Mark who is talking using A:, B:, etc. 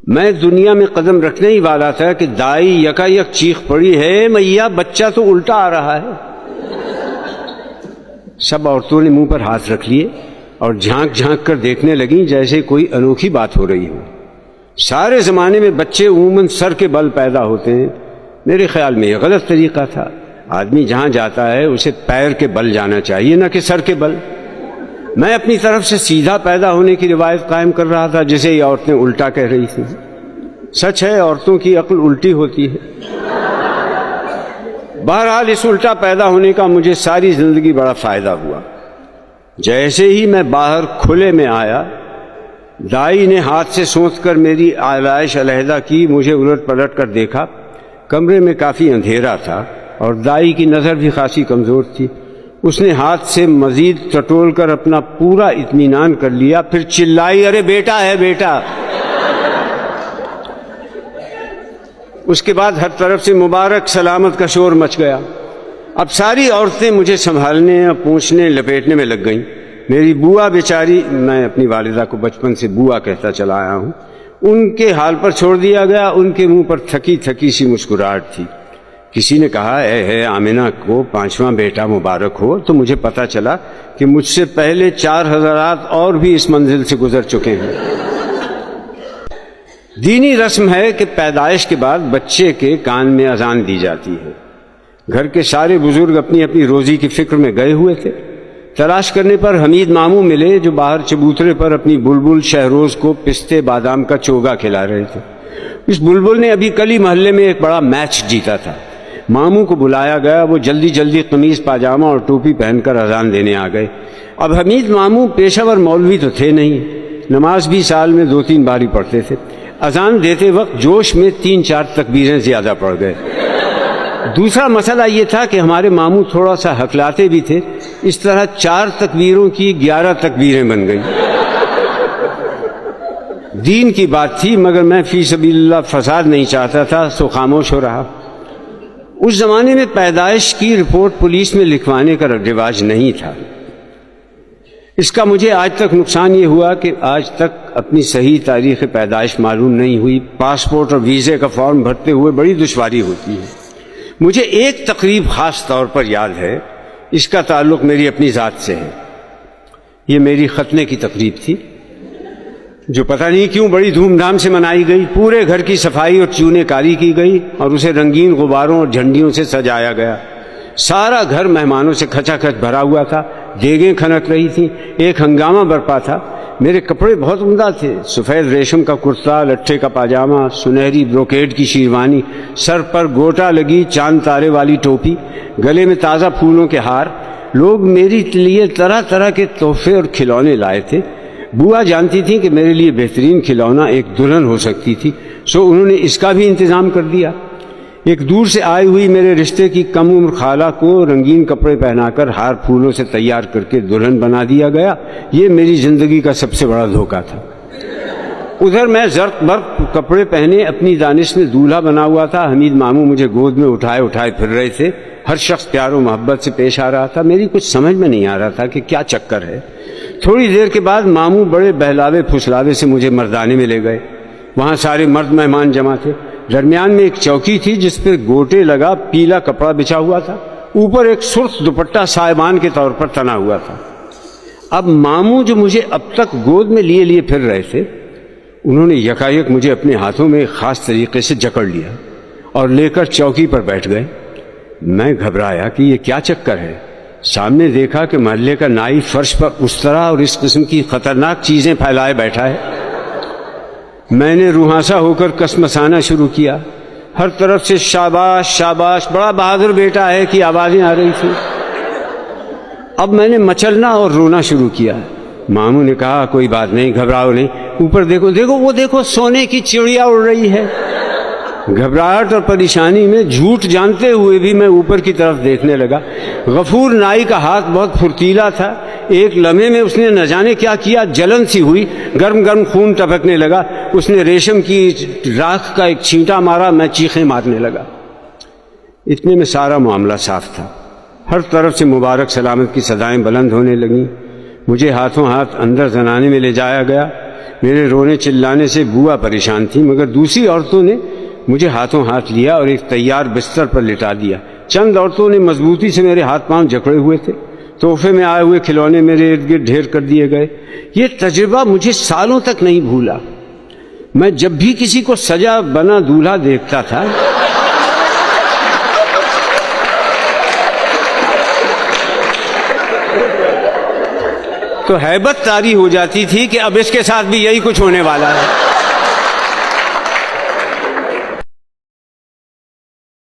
A: میں دنیا میں قدم رکھنے ہی والا تھا کہ دائی یکا یک چیخ پڑی ہے میاں بچہ تو الٹا آ رہا ہے۔ سب عورتوں نے منہ پر ہاتھ رکھ لیے اور جھانک جھانک کر دیکھنے لگیں جیسے کوئی انوکھی بات ہو رہی ہو۔ سارے زمانے میں بچے عموماً سر کے بل پیدا ہوتے ہیں، میرے خیال میں یہ غلط طریقہ تھا۔ آدمی جہاں جاتا ہے اسے پیر کے بل جانا چاہیے نہ کہ سر کے بل۔ میں اپنی طرف سے سیدھا پیدا ہونے کی روایت قائم کر رہا تھا جسے یہ عورتیں الٹا کہہ رہی تھیں۔ سچ ہے عورتوں کی عقل الٹی ہوتی ہے۔ بہرحال اس الٹا پیدا ہونے کا مجھے ساری زندگی بڑا فائدہ ہوا۔ جیسے ہی میں باہر کھلے میں آیا، دائی نے ہاتھ سے سونت کر میری آلائش علیحدہ کی، مجھے الٹ پلٹ کر دیکھا۔ کمرے میں کافی اندھیرا تھا اور دائی کی نظر بھی خاصی کمزور تھی۔ اس نے ہاتھ سے مزید ٹٹول کر اپنا پورا اطمینان کر لیا، پھر چلائی، ارے بیٹا ہے بیٹا۔ اس کے بعد ہر طرف سے مبارک سلامت کا شور مچ گیا۔ اب ساری عورتیں مجھے سنبھالنے اور پوچھنے لپیٹنے میں لگ گئیں۔ میری بوا بیچاری، میں اپنی والدہ کو بچپن سے بوا کہتا چلا آیا ہوں، ان کے حال پر چھوڑ دیا گیا۔ ان کے منہ پر تھکی تھکی سی مسکراہٹ تھی۔ کسی نے کہا اے آمنہ کو 5واں بیٹا مبارک ہو، تو مجھے پتا چلا کہ مجھ سے پہلے 4 حضرات اور بھی اس منزل سے گزر چکے ہیں۔ دینی رسم ہے کہ پیدائش کے بعد بچے کے کان میں اذان دی جاتی ہے۔ گھر کے سارے بزرگ اپنی اپنی روزی کی فکر میں گئے ہوئے تھے۔ تلاش کرنے پر حمید ماموں ملے جو باہر چبوترے پر اپنی بلبل شہروز کو پستے بادام کا چوگا کھلا رہے تھے۔ اس بلبل نے ابھی کل ہی محلے میں ایک بڑا میچ جیتا تھا۔ ماموں کو بلایا گیا، وہ جلدی جلدی قمیض پاجامہ اور ٹوپی پہن کر اذان دینے آ گئے۔ اب حمید ماموں پیشہ ور مولوی تو تھے نہیں، نماز بھی سال میں 2-3 بار ہی پڑھتے تھے۔ اذان دیتے وقت جوش میں 3-4 تکبیریں زیادہ پڑ گئے۔ دوسرا مسئلہ یہ تھا کہ ہمارے ماموں تھوڑا سا ہکلاتے بھی تھے، اس طرح 4 تکبیروں کی 11 تکبیریں بن گئیں۔ دین کی بات تھی مگر میں فی سبیل اللہ فساد نہیں چاہتا تھا، سو خاموش ہو رہا۔ اس زمانے میں پیدائش کی رپورٹ پولیس میں لکھوانے کا رواج نہیں تھا۔ اس کا مجھے آج تک نقصان یہ ہوا کہ آج تک اپنی صحیح تاریخ پیدائش معلوم نہیں ہوئی۔ پاسپورٹ اور ویزے کا فارم بھرتے ہوئے بڑی دشواری ہوتی ہے۔ مجھے ایک تقریب خاص طور پر یاد ہے، اس کا تعلق میری اپنی ذات سے ہے۔ یہ میری ختنے کی تقریب تھی جو پتہ نہیں کیوں بڑی دھوم دھام سے منائی گئی۔ پورے گھر کی صفائی اور چونے کاری کی گئی اور اسے رنگین غباروں اور جھنڈیوں سے سجایا گیا۔ سارا گھر مہمانوں سے کھچا کھچ بھرا ہوا تھا، دیگیں کھنک رہی تھیں، ایک ہنگامہ برپا تھا۔ میرے کپڑے بہت عمدہ تھے، سفید ریشم کا کرتا، لٹھے کا پاجامہ، سنہری بروکیڈ کی شیروانی، سر پر گوٹا لگی چاند تارے والی ٹوپی، گلے میں تازہ پھولوں کے ہار۔ لوگ میرے لیے طرح طرح کے تحفے اور کھلونے لائے تھے۔ بوا جانتی تھی کہ میرے لیے بہترین کھلونا ایک دلہن ہو سکتی تھی، سو انہوں نے اس کا بھی انتظام کر دیا۔ ایک دور سے آئی ہوئی میرے رشتے کی کم عمر خالہ کو رنگین کپڑے پہنا کر ہار پھولوں سے تیار کر کے دلہن بنا دیا گیا۔ یہ میری زندگی کا سب سے بڑا دھوکہ تھا۔ ادھر میں زرق برق کپڑے پہنے اپنی دانش میں دولہا بنا ہوا تھا۔ حمید ماموں مجھے گود میں اٹھائے اٹھائے پھر رہے تھے۔ ہر شخص پیار و محبت سے پیش آ رہا تھا۔ میری کچھ سمجھ میں نہیں آ رہا تھا کہ کیا چکر ہے۔ تھوڑی دیر کے بعد ماموں بڑے بہلاوے پھسلاوے سے مجھے مردانے میں لے گئے۔ وہاں سارے مرد مہمان جمع تھے۔ درمیان میں ایک چوکی تھی جس پہ گوٹے لگا پیلا کپڑا بچھا ہوا تھا، اوپر ایک سرخ دوپٹہ سائبان کے طور پر تنا ہوا تھا۔ اب ماموں جو مجھے اب تک گود میں لیے لیے پھر رہے تھے، انہوں نے یکایک مجھے اپنے ہاتھوں میں خاص طریقے سے جکڑ لیا اور لے کر چوکی پر بیٹھ گئے۔ میں گھبرایا کہ یہ کیا چکر ہے۔ سامنے دیکھا کہ محلے کا نائی فرش پر استرا اور اس قسم کی خطرناک چیزیں پھیلائے بیٹھا ہے۔ میں نے روحانسا ہو کر کسمسانا شروع کیا۔ ہر طرف سے شاباش شاباش، بڑا بہادر بیٹا ہے کی آوازیں آ رہی تھیں۔ اب میں نے مچلنا اور رونا شروع کیا۔ ماموں نے کہا کوئی بات نہیں، گھبراؤ نہیں، اوپر دیکھو دیکھو وہ دیکھو سونے کی چڑیا اڑ رہی ہے۔ گھبراہٹ اور پریشانی میں جھوٹ جانتے ہوئے بھی میں اوپر کی طرف دیکھنے لگا۔ غفور نائی کا ہاتھ بہت پھرتیلا تھا، ایک لمحے میں اس نے نہ جانے کیا کیا، جلن سی ہوئی، گرم گرم خون ٹپکنے لگا۔ اس نے ریشم کی راکھ کا ایک چھینٹا مارا، میں چیخیں مارنے لگا۔ اتنے میں سارا معاملہ صاف تھا۔ ہر طرف سے مبارک سلامت کی صدائیں بلند ہونے لگیں۔ مجھے ہاتھوں ہاتھ اندر زنانے میں لے جایا گیا۔ میرے رونے چلانے سے بوا پریشان تھی، مگر دوسری عورتوں نے مجھے ہاتھوں ہاتھ لیا اور ایک تیار بستر پر لٹا دیا۔ چند عورتوں نے مضبوطی سے میرے ہاتھ پاؤں جکڑے ہوئے تھے۔ تحفے میں آئے ہوئے کھلونے میرے ارد گرد ڈھیر کر دیے گئے۔ یہ تجربہ مجھے سالوں تک نہیں بھولا۔ میں جب بھی کسی کو سجا بنا دولہا دیکھتا تھا تو ہیبت طاری ہو جاتی تھی کہ اب اس کے ساتھ بھی یہی کچھ ہونے والا ہے۔